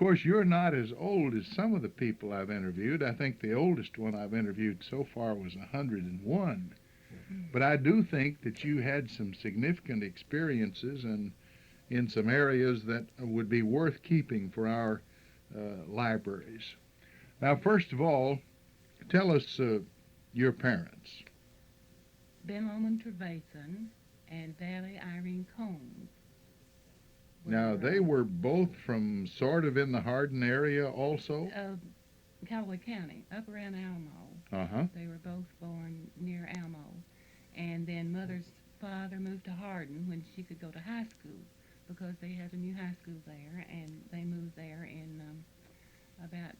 course, you're not as old as some of the people I've interviewed. I think the oldest one I've interviewed so far was 101. But I do think that you had some significant experiences and in some areas that would be worth keeping for our libraries. Now, first of all, tell us your parents. Benton Trevethan and Valley Irene Combs. Now, they were both from sort of in the Hardin area also? Callaway County, up around Alamo. Uh-huh. They were both born near Alamo. And then Mother's father moved to Hardin when she could go to high school because they had a new high school there, and they moved there in about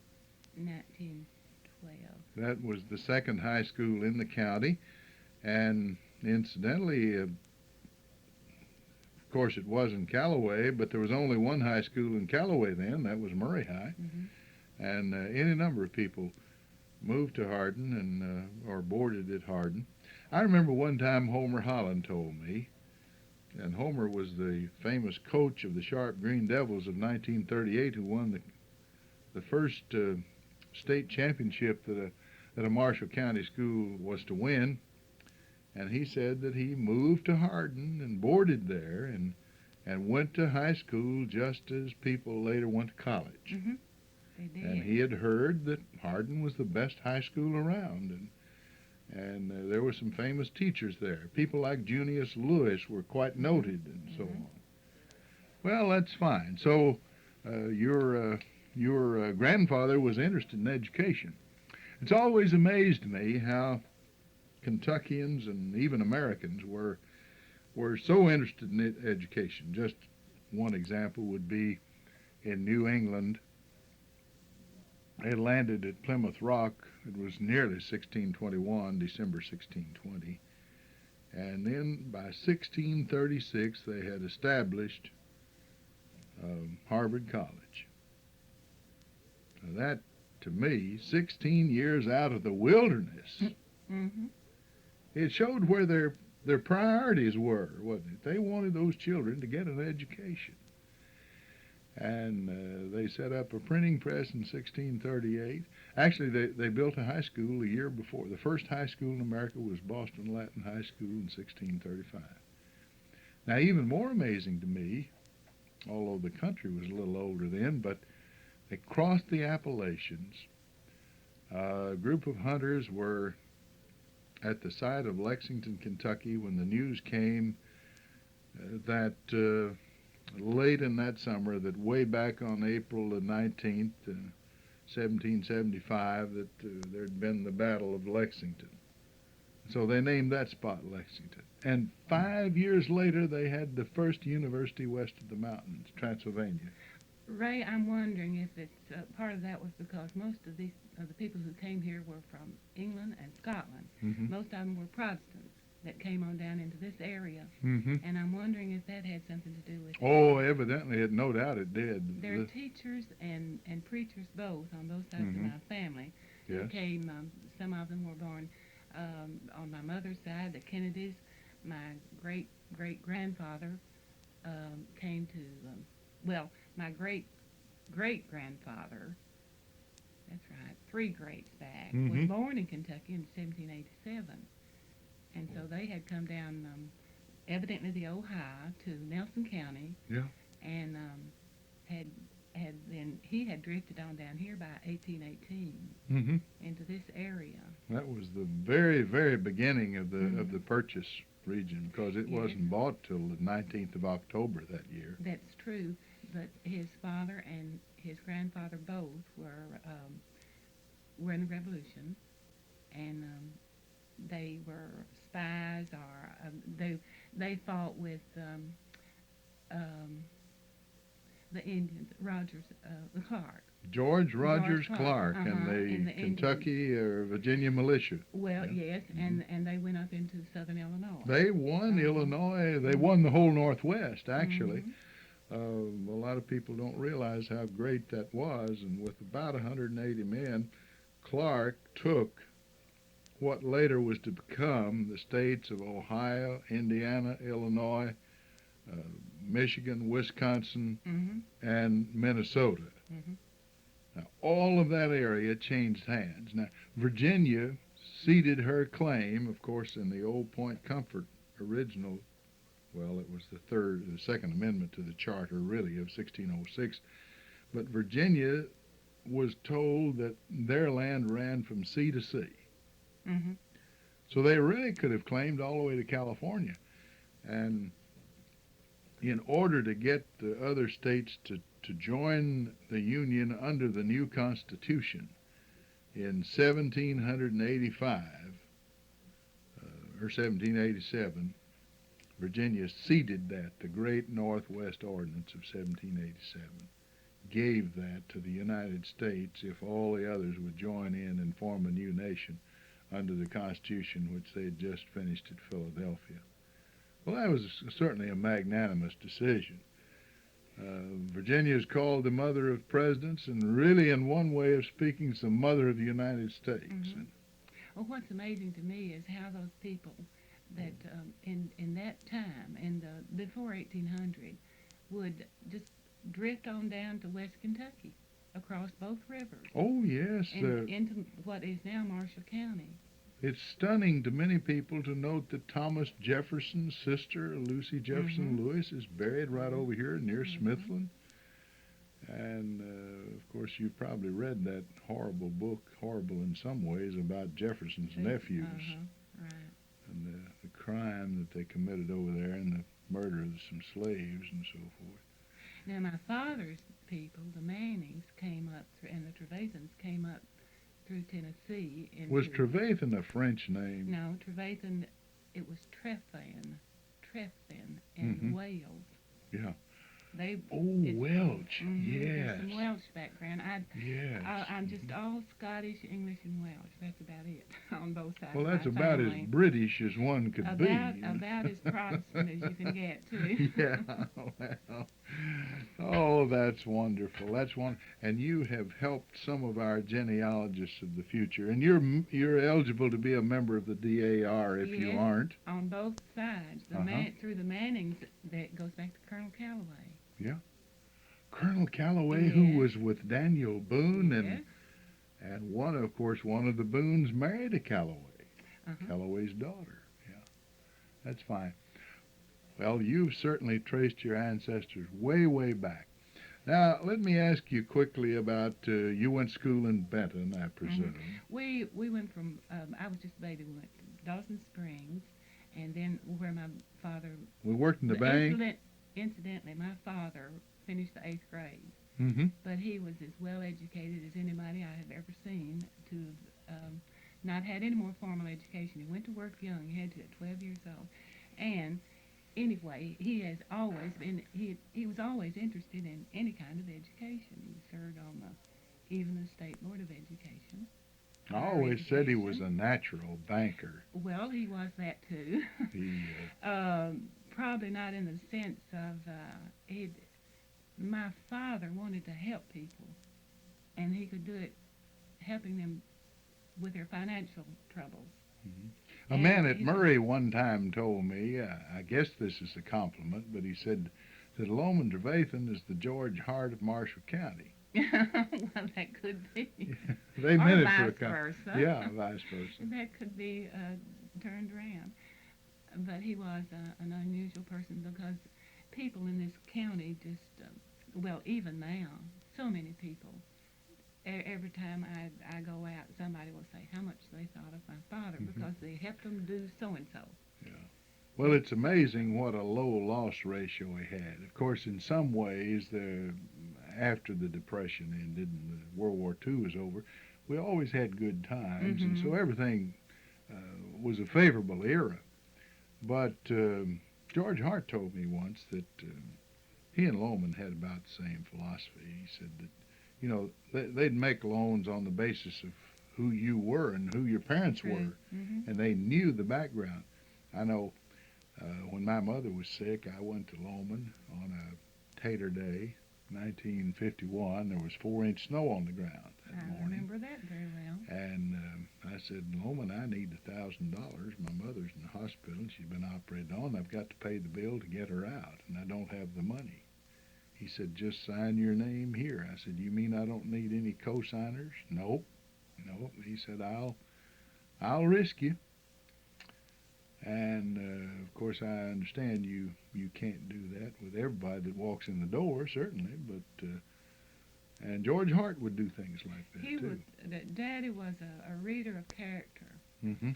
1912. That was the second high school in the county, and incidentally, of course it was in Callaway, but there was only one high school in Callaway then. That was Murray High. And any number of people moved to Hardin and or boarded at Hardin. I remember one time Homer Holland told me, and Homer was the famous coach of the Sharp Green Devils of 1938 who won the first state championship that a Marshall County school was to win. And he said that he moved to Hardin and boarded there and went to high school just as people later went to college. They did. And he had heard that Hardin was the best high school around, and there were some famous teachers there. People like Junius Lewis were quite noted and so on. Well, that's fine. So your grandfather was interested in education. It's always amazed me how Kentuckians and even Americans were so interested in education. Just one example would be in New England. They landed at Plymouth Rock. It was nearly 1621, December 1620. And then by 1636, they had established Harvard College. Now that, to me, 16 years out of the wilderness, it showed where their priorities were, wasn't it? They wanted those children to get an education. And they set up a printing press in 1638. Actually, they built a high school a year before. The first high school in America was Boston Latin High School in 1635. Now, even more amazing to me, although the country was a little older then, but they crossed the Appalachians. A group of hunters were at the site of Lexington, Kentucky, when the news came that late in that summer, that way back on April the 19th, 1775, that there had been the Battle of Lexington. So they named that spot Lexington. And 5 years later, they had the first university west of the mountains, Transylvania. Ray, I'm wondering if it's part of that was because most of the people who came here were from England and Scotland. Most of them were Protestants that came on down into this area. And I'm wondering if that had something to do with it. Oh, evidently, no doubt it did. There are teachers and preachers both on both sides of my family. Yes. Came, some of them were born on my mother's side, the Kennedys. My great-great-grandfather came to, my great-great-grandfather, that's right, 3 greats back, was born in Kentucky in 1787. And so they had come down, evidently the Ohio, to Nelson County. Yeah. And he had drifted on down here by 1818 into this area. That was the very, very beginning of the purchase region, because it wasn't bought till the 19th of October that year. That's true, but his father and his grandfather both were in the Revolution, and they were spies, or they fought with the Indians, George Rogers Clark and the Kentucky or Virginia militia. Well, yes, and they went up into southern Illinois. They won Illinois. They won the whole Northwest, actually. A lot of people don't realize how great that was, and with about 180 men, Clark took what later was to become the states of Ohio, Indiana, Illinois, Michigan, Wisconsin, and Minnesota. Mhm. Now, all of that area changed hands. Now, Virginia ceded her claim, of course, in the Old Point Comfort original. Well, it was the Second Amendment to the Charter, really, of 1606. But Virginia was told that their land ran from sea to sea. Mhm. So they really could have claimed all the way to California. And in order to get the other states to join the Union under the new Constitution in 1785 or 1787, Virginia ceded that. The Great Northwest Ordinance of 1787 gave that to the United States if all the others would join in and form a new nation under the Constitution which they had just finished at Philadelphia. Well, that was certainly a magnanimous decision. Virginia is called the mother of presidents, and really, in one way of speaking, it's the mother of the United States. Mhm. Well, what's amazing to me is how those people that in that time, before 1800, would just drift on down to West Kentucky, across both rivers, Oh, yes. and into what is now Marshall County. It's stunning to many people to note that Thomas Jefferson's sister, Lucy Jefferson Lewis, is buried right over here near Smithland. And, of course, you've probably read that horrible book, horrible in some ways, about Jefferson's nephews Right. and the crime that they committed over there and the murder of some slaves and so forth. Now, my father's people, the Mannings, came up, and the Trevethans came up through Tennessee. Was Trevethan a French name? No, Trevethan, it was Trevethan, and Wales. Yeah. Welsh. Yes. There's some Welsh background. Yes. I'm just all Scottish, English, and Welsh. That's about it on both sides. Well, of that's my about family. as British as one could be. About as Protestant as you can get, too. Yeah. Well, oh, that's wonderful. That's one. And you have helped some of our genealogists of the future. And you're eligible to be a member of the DAR if you Yes. aren't. On both sides. Through the Mannings, that goes back to Colonel Calloway. Colonel Calloway, Yes. who was with Daniel Boone, Yes. and one of the Boones married a Calloway, Uh-huh. Calloway's daughter. Yeah, that's fine. Well, you've certainly traced your ancestors way, way back. Now, let me ask you quickly about, you went to school in Benton, I presume. We went from, I was just a baby, we went to Dawson Springs, and then where my father... We worked in the bank. Incidentally, my father finished the 8th grade, but he was as well educated as anybody I have ever seen to not had any more formal education. He went to work young. He had to at 12 years old. And anyway, he has always been, he was always interested in any kind of education. He served on even the State Board of Education. I always said he was a natural banker. Well, he was that too. Probably not in the sense of, my father wanted to help people, and he could do it helping them with their financial troubles. A man at Murray one time told me, I guess this is a compliment, but he said that Loman Trevethan is the George Hart of Marshall County. Well, that could be. They meant it for a compliment. Yeah, vice versa. That could be turned around. But he was an unusual person because people in this county just, even now, so many people, every time I go out, somebody will say how much they thought of my father because they helped them do so-and-so. Yeah. Well, it's amazing what a low loss ratio he had. Of course, in some ways, after the Depression ended and World War II was over, we always had good times, and so everything was a favorable era. But George Hart told me once that he and Loman had about the same philosophy. He said that, they'd make loans on the basis of who you were and who your parents were, and they knew the background. I know when my mother was sick, I went to Loman on a Tater Day, 1951. There was 4-inch snow on the ground that morning. I remember that very well. And I said, Loman, I need $1,000. My mother's in the hospital. She's been operated on. I've got to pay the bill to get her out, and I don't have the money. He said, just sign your name here. I said, you mean I don't need any co-signers? Nope. Nope. He said, I'll risk you. And, of course, I understand you can't do that with everybody that walks in the door, certainly, but, and George Hart would do things like that, too. Daddy was a reader of character. Mm-hmm.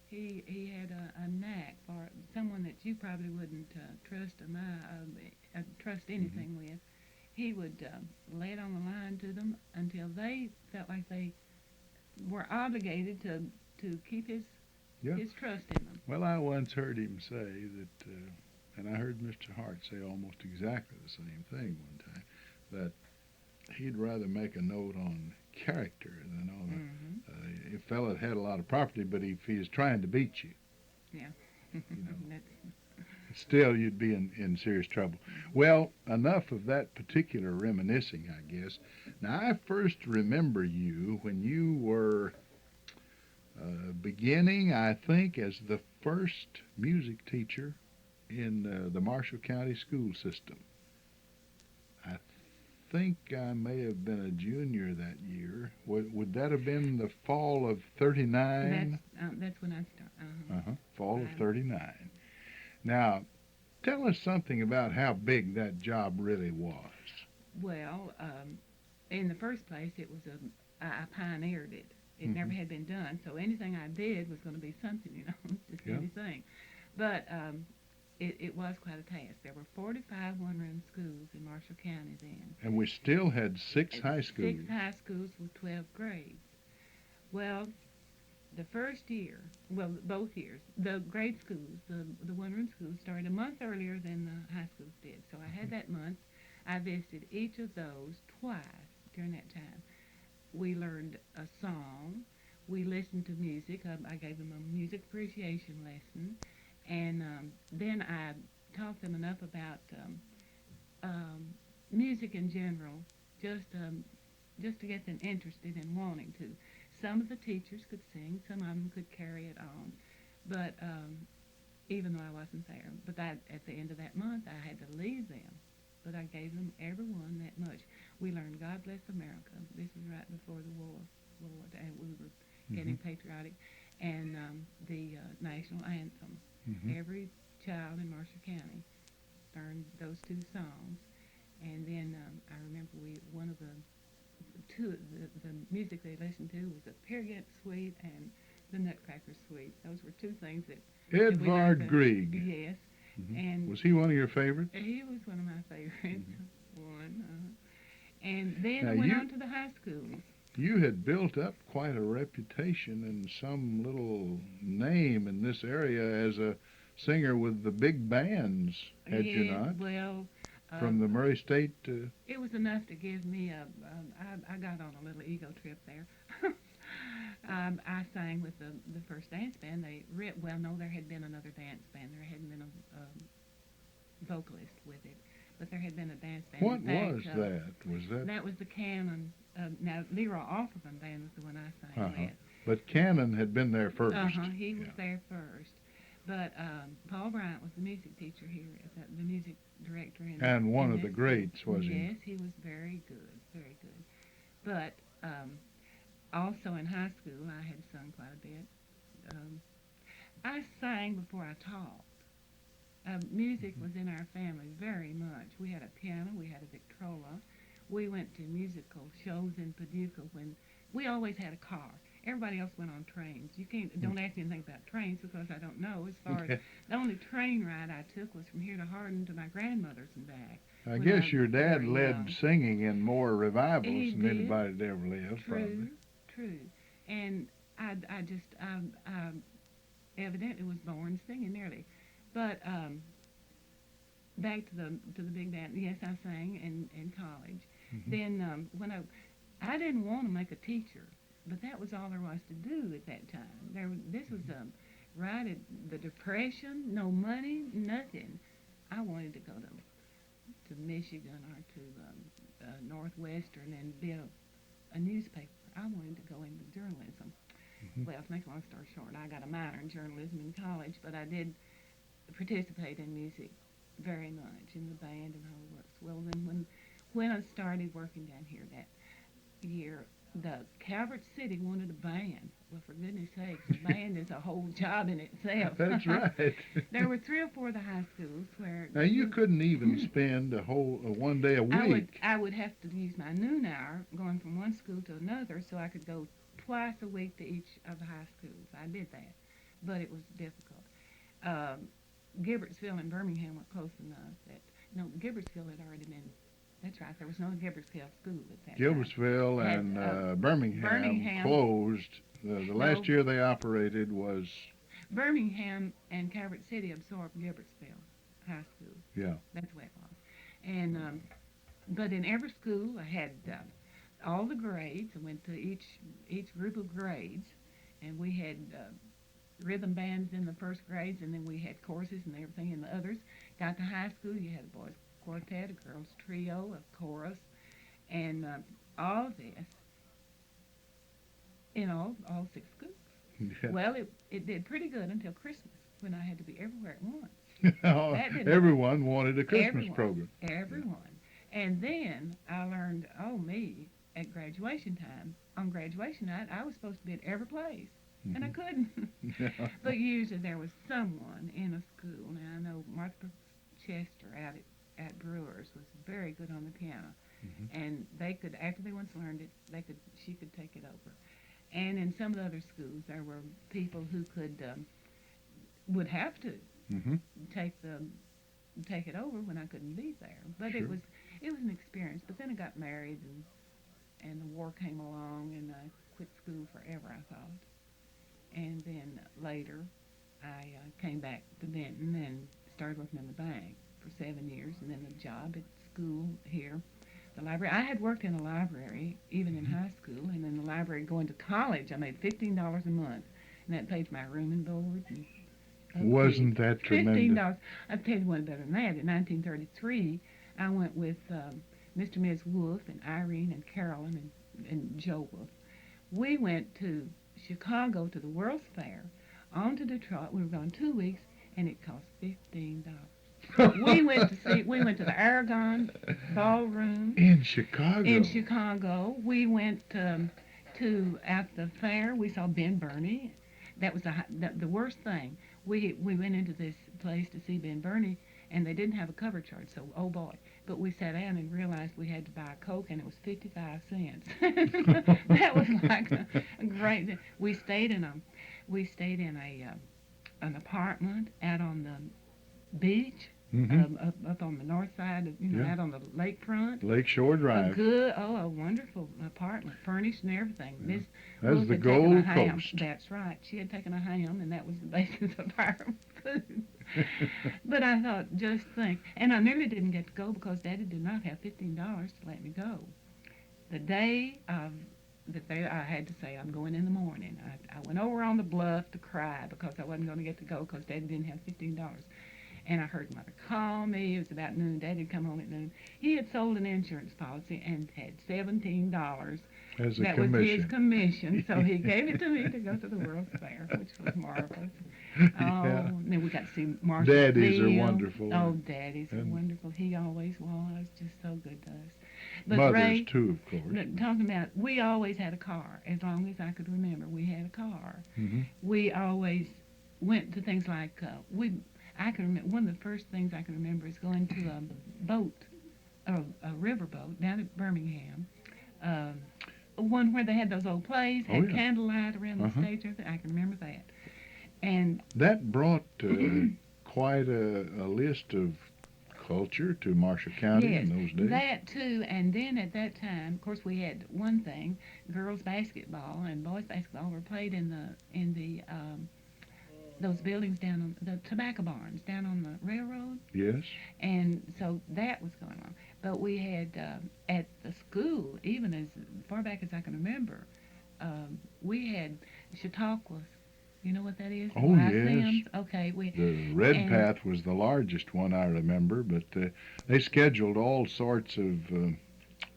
He had a knack for someone that you probably wouldn't trust trust anything with. He would lay it on the line to them until they felt like they were obligated to keep his trust in them. Well, I once heard him say that, and I heard Mr. Hart say almost exactly the same thing one time, that he'd rather make a note on character than on a fella that had a lot of property, but if he was trying to beat you, yeah, you know, still you'd be in serious trouble. Well, enough of that particular reminiscing, I guess. Now, I first remember you when you were beginning, I think, as the first music teacher in the Marshall County school system. I think I may have been a junior that year. Would that have been the fall of 39? That's when I started. Fall of 39. Now, tell us something about how big that job really was. Well, in the first place, it was I pioneered it. It never had been done, so anything I did was going to be something, just anything. But it was quite a task. There were 45 one-room schools in Marshall County then. And we still had 6 high schools. 6 high schools with 12 grades. Well, the first year, well, both years, the grade schools, the one-room schools started a month earlier than the high schools did. So I had that month. I visited each of those twice during that time. We learned a song. We listened to music. I gave them a music appreciation lesson. And then I taught them enough about music in general, just to get them interested in wanting to. Some of the teachers could sing. Some of them could carry it on. But even though I wasn't there. But at the end of that month, I had to leave them. But I gave them everyone that much. We learned God Bless America. This was right before the war, and we were getting patriotic. And the national anthem. Every child in Marshall County learned those 2 songs. And then I remember one of the music they listened to was the Peer Gynt Suite and the Nutcracker Suite. Those were 2 things that Edvard Grieg. Yes. And was he one of your favorites? He was one of my favorites. And then I went on to the high schools. You had built up quite a reputation and some little name in this area as a singer with the big bands, had you not? Well, from the Murray State. It was enough to give me I got on a little ego trip there. I sang with the first dance band. There had been another dance band. There hadn't been a vocalist with it, but there had been a dance band. What was that? Was that? That was the Cannon. Now, Leroy Offerman band was the one I sang with. But Cannon had been there first. He was there first. But Paul Bryant was the music teacher here, the music director. And one of the greats, was he? Yes, he was very good, very good. But also in high school, I had sung quite a bit. I sang before I taught. Music was in our family very much. We had a piano, we had a Victrola. We went to musical shows in Paducah when we always had a car. Everybody else went on trains. Don't ask me anything about trains because I don't know. As far as the only train ride I took was from here to Hardin to my grandmother's and back. I guess your dad led singing in more revivals than anybody had ever lived. True. And I evidently was born singing nearly. But back to the big band. Yes, I sang in college. Then when I didn't want to make a teacher, but that was all there was to do at that time. This was right at the Depression, no money, nothing. I wanted to go to Michigan or to Northwestern and be a newspaper. I wanted to go into journalism. Well, to make a long story short, I got a minor in journalism in college, but I did participate in music very much, in the band and the whole works. Well, then when I started working down here that year, the Calvert City wanted a band. Well, for goodness sakes, a band is a whole job in itself. That's right. There were 3 or 4 of the high schools where Now you couldn't even spend a whole one day a week. I would have to use my noon hour going from one school to another, so I could go twice a week to each of the high schools. I did that, but it was difficult. Gibbertsville and Birmingham were close enough that no, Gibbertsville had already been. That's right. There was no Gibbertsville school at that time. Gilbertsville and Birmingham closed. The last year they operated was Birmingham and Calvert City absorbed Gibbertsville High School. Yeah. That's the way it was. And but in every school I had all the grades. I went to each group of grades, and we had rhythm bands in the first grades, and then we had courses and everything in the others. Got to high school, you had a boys quartet, a girls trio, a chorus, and all this in all 6 schools. Yeah. Well, it did pretty good until Christmas, when I had to be everywhere at once. Everyone wanted a Christmas program. Everyone. And then I learned, at graduation time, on graduation night, I was supposed to be at every place, and I couldn't. But usually there was someone in a school. Now, I know Martha Chester out at Brewers was very good on the piano, and they could, after they once learned it, she could take it over. And in some of the other schools, there were people who would have to take it over when I couldn't be there. But Sure. it was an experience. But then I got married, and the war came along, and I quit school forever, I thought. And then later, I came back to Benton and started working in the bank for 7 years, and then a job at school here. The library. I had worked in a library even in high school, and in the library going to college. I made $15 a month, and that paid for my room and board. And Wasn't that tremendous? $15. I'll tell you one better than that. In 1933, I went with Mr. and Ms. Wolf and Irene and Carolyn and Joe Wolf. We went to Chicago to the World's Fair, on to Detroit. We were gone 2 weeks, and it cost $15. We went to the Aragon Ballroom in Chicago. We went to at the fair. We saw Ben Burney. That was the worst thing. We went into this place to see Ben Burney, and they didn't have a cover charge. So oh boy! But we sat down and realized we had to buy a Coke, and it was 55 cents. That was like a great. We stayed in an apartment out on the beach. Up on the north side, out on the lakefront. Lakeshore Drive. A wonderful apartment, furnished and everything. Yeah. Miss That's Wolf the had taken Gold a ham. Coast. That's right. She had taken a ham, and that was the basis of our food. But I thought, just think. And I nearly didn't get to go because Daddy did not have $15 to let me go. The day I had to say, I'm going in the morning. I went over on the bluff to cry because I wasn't going to get to go because Daddy didn't have $15. And I heard Mother call me. It was about noon. Daddy had come home at noon. He had sold an insurance policy and had $17. As a that commission. was his commission. So he gave it to me to go to the World's Fair, which was marvelous. Yeah. And then we got to see Marshall Daddies Field. are wonderful. Oh, daddies are wonderful. He always was. Just so good to us. But Mothers, Ray, too, of course. talking about, we always had a car. As long as I could remember, we had a car. We always went to things like, I can remember, one of the first things I can remember is going to a boat, a river boat down at Birmingham. One where they had those old plays, had candlelight around the stage. I can remember that. And that brought quite a list of culture to Marshall County in those days. That too, and then at that time, of course, we had one thing: girls basketball and boys basketball were played in the those buildings down on the tobacco barns down on the railroad. Yes. And so that was going on. But we had at the school, even as far back as I can remember, we had Chautauquas. You know what that is? Oh, yes. Lyceums? Okay. The Red Path was the largest one I remember, but they scheduled all sorts of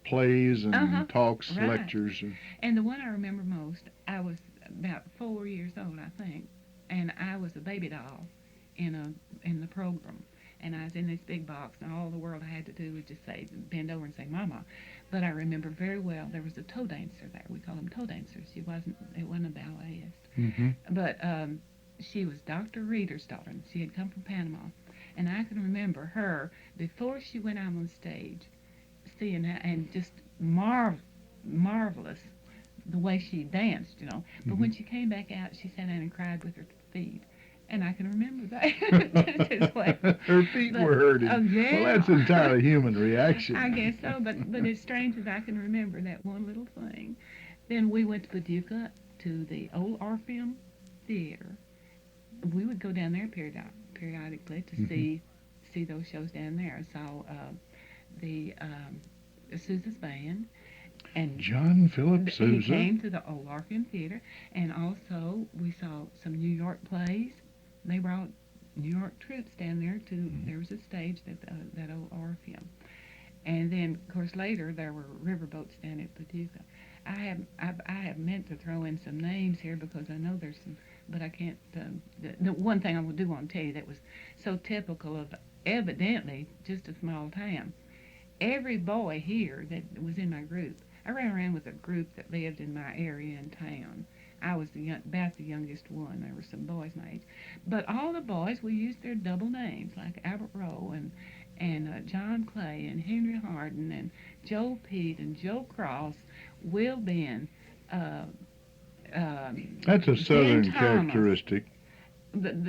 plays and talks, lectures. And the one I remember most, I was about 4 years old, I think, and I was a baby doll in the program. and I was in this big box, and all the world I had to do was just say, bend over and say, Mama. But I remember very well there was a toe dancer there. We call them toe dancers. It wasn't a balletist. Mm-hmm. But she was Dr. Reeder's daughter, and she had come from Panama. And I can remember her, before she went out on stage, seeing her, and just marvelous the way she danced, you know. But when she came back out, she sat down and cried with her feet. And I can remember that. Just like, Her feet were hurting. Oh, yeah. Well, that's entirely human reaction. I guess so, but it's strange that I can remember that one little thing. Then we went to Paducah to the old Orpheum Theater. We would go down there periodically to see those shows down there. I saw the Sousa's band, and John Philip he Sousa. came to the old Orpheum Theater, and also we saw some New York plays. They brought New York troops down there to. There was a stage that old Orpheum, and then of course later there were riverboats down at Paducah. I have meant to throw in some names here because I know there's some, but I can't. The one thing I do want to tell you that was so typical of evidently just a small town. Every boy here that was in my group, I ran around with a group that lived in my area in town. I was about the youngest one. There were some boys my age, but all the boys we used their double names like Albert Rowe and John Clay and Henry Harden and Joe Pete and Joe Cross, Will Ben. That's a Southern Ben Thomas. characteristic.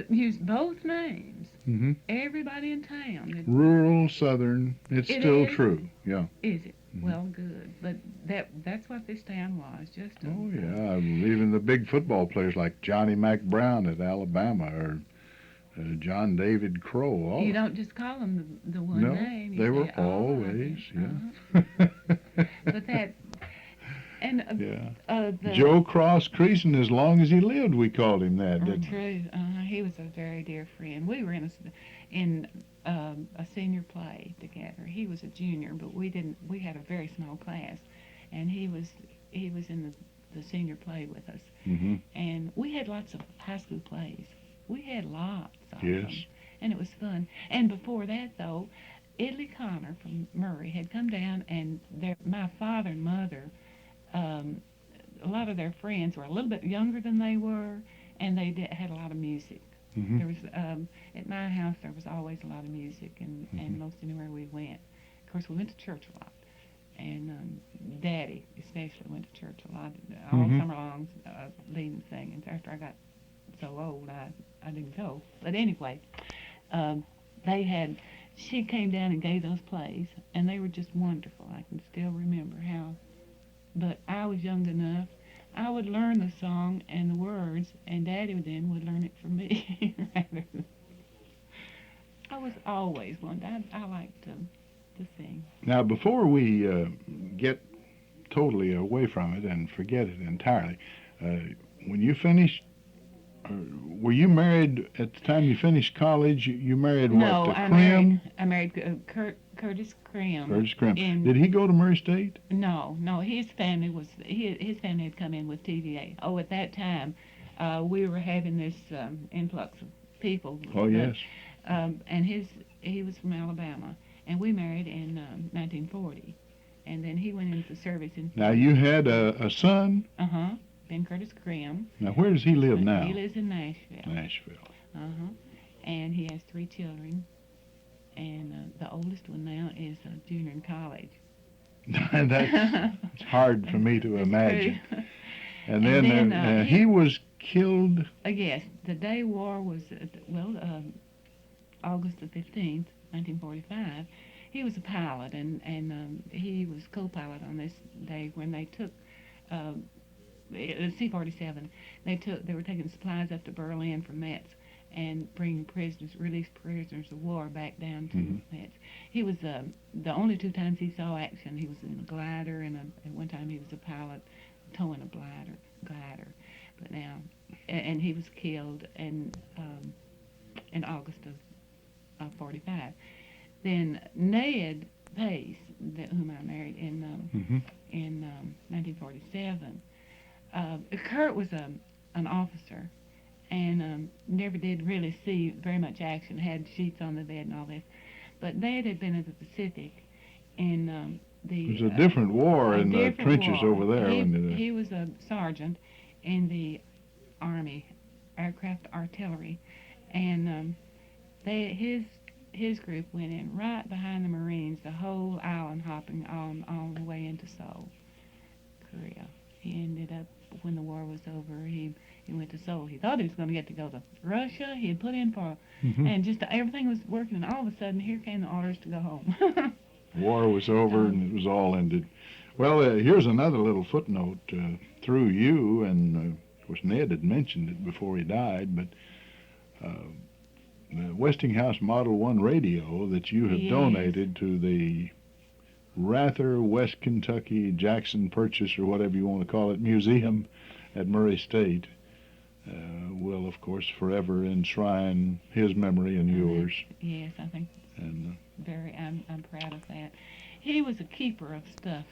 Used both names. Mm-hmm. Everybody in town. Rural Southern. It's It still is. true. Yeah. Is it? Mhm. Well, good. But that's what this town was. Just a, Oh yeah. Even the big football players like Johnny Mack Brown at Alabama or John David Crow. All You don't just call them the one no, name. You they were say all of always. them. Yeah. But that and Yeah. the Joe Cross Creason, as long as he lived, we called him that, didn't we? true. He was a very dear friend. We were in a senior play together. He was a junior, but we didn't. We had a very small class, and he was in the senior play with us. Mm-hmm. And we had lots of high school plays. We had lots of Yes. them, and it was fun. And before that, though, Idley Connor from Murray had come down, and my father and mother, a lot of their friends were a little bit younger than they were, and they had a lot of music. Mm-hmm. There was at my house there was always a lot of music, and most anywhere we went. Of course, we went to church a lot, and Daddy especially went to church a lot all summer long, leading singing. After I got so old, I didn't go. But anyway, she came down and gave those plays, and they were just wonderful. I can still remember how. But I was young enough. I would learn the song and the words, and Daddy then would learn it for me. Rather than, I was always one. I liked to sing. Now, before we get totally away from it and forget it entirely, when you finished, were you married at the time you finished college? You married No, what? To I Crim? married Curtis Crim. Curtis Crim. Did he go to Murray State? No. His family his family had come in with TVA. Oh, at that time, we were having this influx of people. Oh yes. And he was from Alabama, and we married in 1940, and then he went into service in. Now you had a son. Ben Curtis Crim. Now where does he live now? He lives in Nashville. Nashville. And he has 3 children, and the oldest one now is a junior in college. That's hard for me to imagine. True. And then he was killed. Yes, the day war was August the 15th, 1945. He was a pilot, and he was co-pilot on this day when they took C-47. They were taking supplies up to Berlin from Metz and bringing released prisoners of war back down to Metz. He was the only 2 times he saw action. He was in a glider, and at one time he was a pilot towing a glider. But now, and he was killed in August of 45. Then Ned Pace, whom I married in 1947. Kurt was an officer, and never did really see very much action, had sheets on the bed and all this. But Dad had been in the Pacific in It was a different war in the trenches war. over there. He was a sergeant in the Army aircraft artillery, and his group went in right behind the Marines, the whole island hopping all the way into Seoul, Korea. He ended up, when the war was over, he went to Seoul. He thought he was going to get to go to Russia. He had put in for, and just everything was working, and all of a sudden here came the orders to go home. War was over and it was all ended. Well, here's another little footnote through you, and of course Ned had mentioned it before he died, but the Westinghouse Model 1 radio that you have Yes. donated to the Rather West Kentucky Jackson Purchase, or whatever you want to call it, museum at Murray State, will of course forever enshrine his memory and yours. Yes, I think And I'm proud of that. He was a keeper of stuff.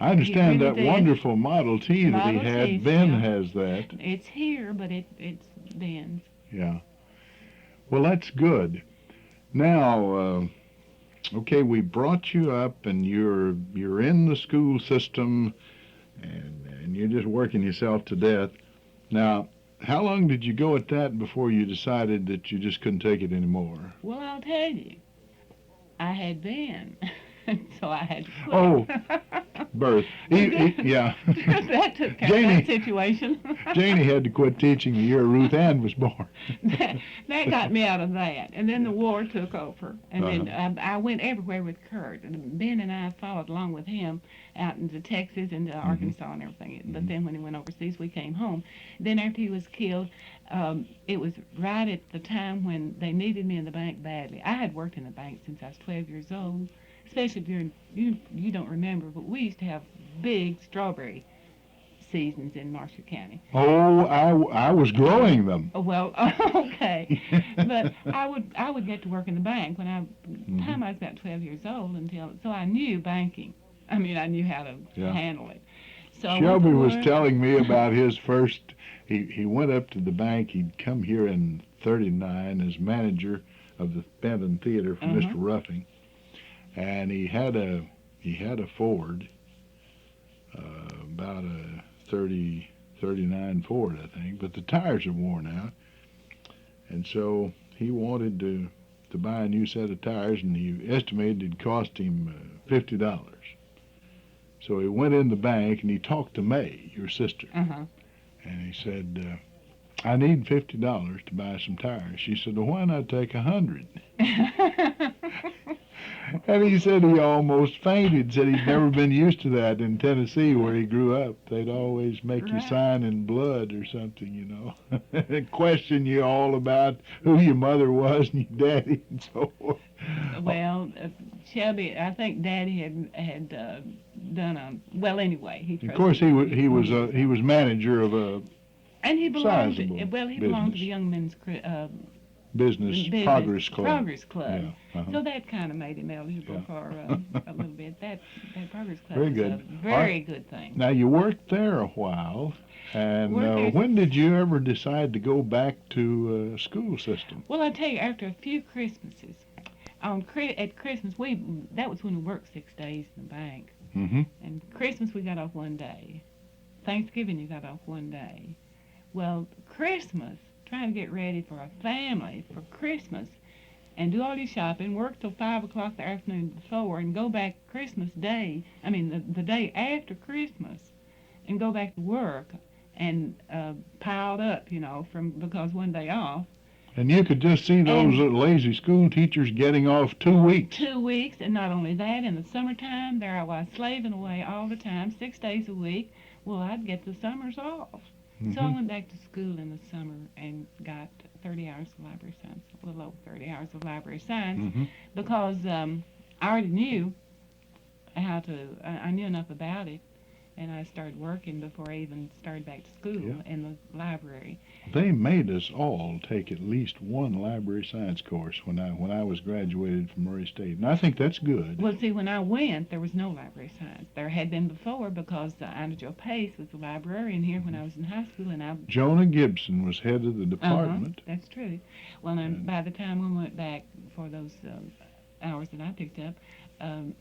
I understand really that did. wonderful Model T that he Model had. Ts, Ben yeah. has that. It's here, but it's Ben's. Yeah. Well, that's good. Now, okay, we brought you up, and you're in the school system, and you're just working yourself to death. Now, how long did you go at that before you decided that you just couldn't take it anymore? Well, I'll tell you, I had Ben, so I had to quit. Oh, birth. Yeah. That took care Janie. of that situation. Janie had to quit teaching the year Ruth Ann was born. that got me out of that. And then the war took over. And then I went everywhere with Kurt. And Ben and I followed along with him out into Texas and Arkansas and everything. But then when he went overseas, we came home. Then after he was killed, it was right at the time when they needed me in the bank badly. I had worked in the bank since I was 12 years old, especially during, you don't remember, but we used to have big strawberry seasons in Marshall County. Oh, I was growing them. Oh, well, okay. But I would get to work in the bank when time I was about 12 years old so I knew banking. I mean, I knew how to handle it. So Shelby was telling me about his first, he went up to the bank. He'd come here in 39 as manager of the Benton Theater for Mr. Ruffing. And he had a Ford, about a 39 Ford, I think, but the tires are worn out. And so he wanted to buy a new set of tires, and he estimated it'd cost him $50. So he went in the bank and he talked to May, your sister, and he said, I need $50 to buy some tires. She said, well, why not take 100? And he said he almost fainted, said he'd never been used to that in Tennessee where he grew up. They'd always make you sign in blood or something, you know, and question you all about who your mother was and your daddy and so forth. Well, Shelby, I think Daddy had done well anyway. He of course, he was manager of a and he belonged to, sizable well, he belonged to the business. Young Men's business Progress Club. Progress Club. Yeah, So that kind of made him eligible for a little bit. That Progress Club Very is good. a very good thing. Now, you worked there a while, and when did you ever decide to go back to school system? Well, I tell you, after a few Christmases, at Christmas, that was when we worked 6 days in the bank. And Christmas we got off one day. Thanksgiving you got off one day. Well, Christmas, trying to get ready for a family for Christmas and do all your shopping, work till 5 o'clock the afternoon before, and go back Christmas Day, the day after Christmas, and go back to work, and piled up, because one day off. And you could just see those lazy school teachers getting off 2 weeks. 2 weeks, and not only that, in the summertime, there I was slaving away all the time, 6 days a week. Well, I'd get the summers off. So I went back to school in the summer and got 30 hours of library science, a little over 30 hours of library science, because I already knew I knew enough about it and I started working before I even started back to school Yeah. in the library. They made us all take at least one library science course when I was graduated from Murray State, and I think that's good. Well, see, when I went, there was no library science. There had been before because Ina Joe Pace was the librarian here when I was in high school, and I. Jonah Gibson was head of the department. That's true. Well, and by the time we went back for those hours that I picked up,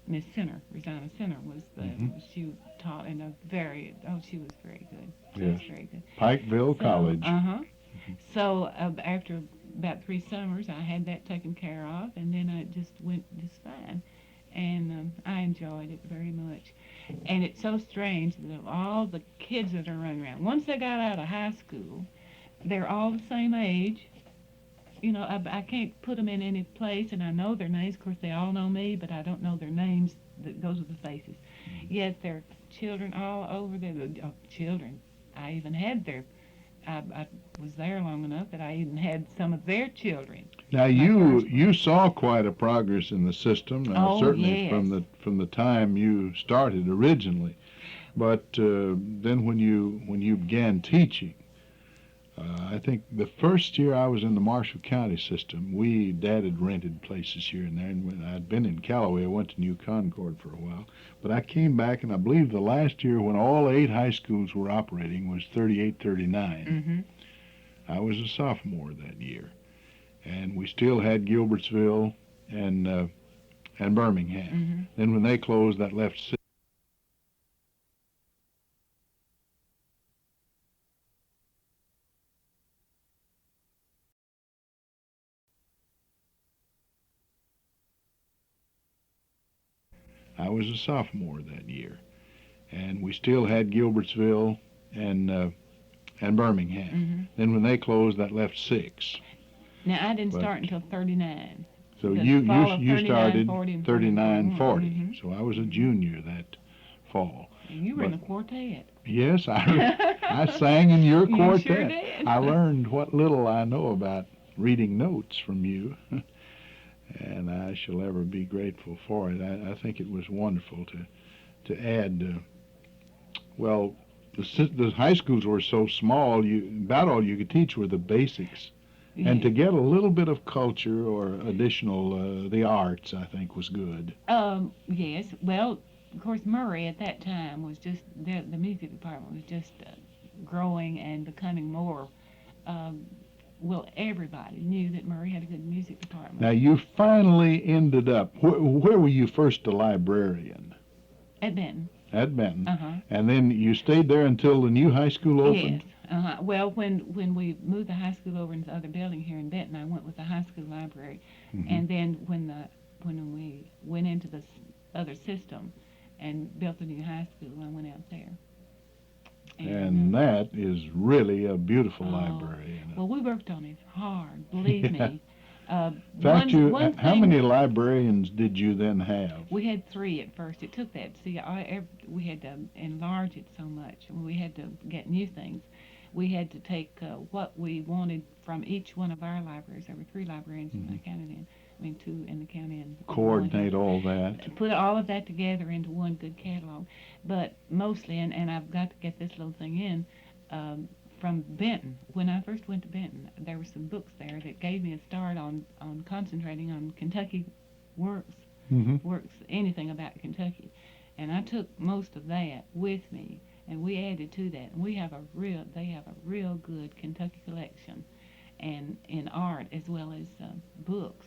Miss Sinner, Rosanna Sinner, was she taught in a she was very good. She was very good. Pikeville College. So after about 3 summers, I had that taken care of, and then I just went just fine, and I enjoyed it very much. And it's so strange that of all the kids that are running around, once they got out of high school, they're all the same age. You know, I can't put them in any place, and I know their names. Of course, they all know me, but I don't know their names that goes with the faces. Yet they're children all over there. Children. I even had I was there long enough that I even had some of their children. Now you saw quite a progress in the system, certainly yes. from the time you started originally, but then when you began teaching. I think the first year I was in the Marshall County system, Dad had rented places here and there, and when I'd been in Callaway, I went to New Concord for a while. But I came back, and I believe the last year when all 8 high schools were operating was 38, 39. I was a sophomore that year, and we still had Gilbertsville and Birmingham. Then when they closed, that left 6. I was a sophomore that year, and we still had Gilbertsville and Birmingham. Then when they closed, that left 6. Now I didn't start until 39. So you started 39, 40. So I was a junior that fall. And you were in a quartet. Yes, I sang in your quartet. You sure did. I learned what little I know about reading notes from you. And I shall ever be grateful for it. I think it was wonderful to add. The high schools were so small. About all you could teach were the basics, and to get a little bit of culture or additional the arts, I think was good. Yes. Well, of course, Murray at that time was just the music department was just growing and becoming more. Everybody knew that Murray had a good music department. Now, you finally ended up, where were you first a librarian? At Benton. At Benton. And then you stayed there until the new high school opened? Yes. Well, when we moved the high school over into the other building here in Benton, I went with the high school library. And then when we went into this other system and built the new high school, I went out there. And that is really a beautiful library. Well, we worked on it hard, believe me. How many librarians did you then have? We had 3 at first. It took that. See, we had to enlarge it so much. We had to get new things. We had to take what we wanted from each one of our libraries. There were 3 librarians in the county. 2 in the county. And coordinate all that. Put all of that together into one good catalog. But mostly, and I've got to get this little thing in, from Benton. When I first went to Benton, there were some books there that gave me a start on concentrating on Kentucky works, anything about Kentucky. And I took most of that with me, and we added to that. And they have a real good Kentucky collection, and in art as well as books.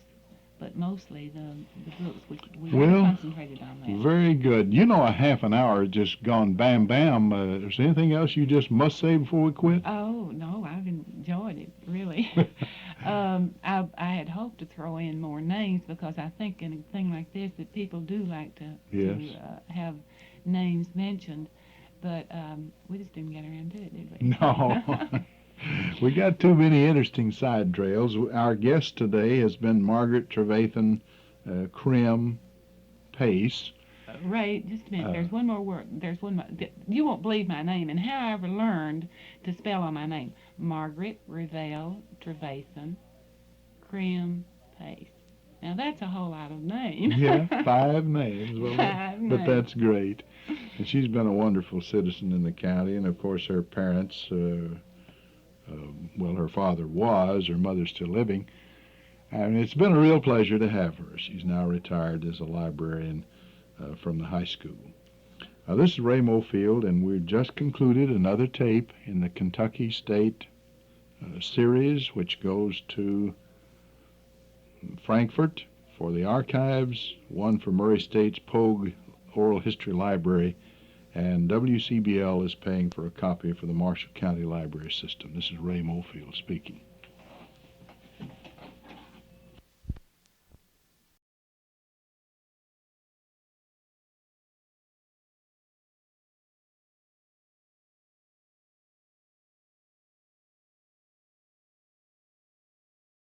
But mostly the books, we concentrated on that. Very good. You know, a half an hour has just gone bam, bam. Is there anything else you just must say before we quit? Oh, no, I've enjoyed it, really. I had hoped to throw in more names because I think in a thing like this that people do like to have names mentioned. But we just didn't get around to it, did we? No. We got too many interesting side trails. Our guest today has been Margaret Trevethan Krim Pace. Ray, just a minute. There's one more word. There's one more. You won't believe my name and how I ever learned to spell on my name. Margaret Revelle Trevethan Krim Pace. Now that's a whole lot of names. Yeah, 5 names. Well, 5 names. But that's great. And she's been a wonderful citizen in the county, and of course her parents, well, her father was, her mother's still living, and it's been a real pleasure to have her. She's now retired as a librarian from the high school. This is Ray Mofield, and we've just concluded another tape in the Kentucky State series, which goes to Frankfort for the archives, one for Murray State's Pogue Oral History Library, and WCBL is paying for a copy for the Marshall County Library System. This is Ray Mofield speaking.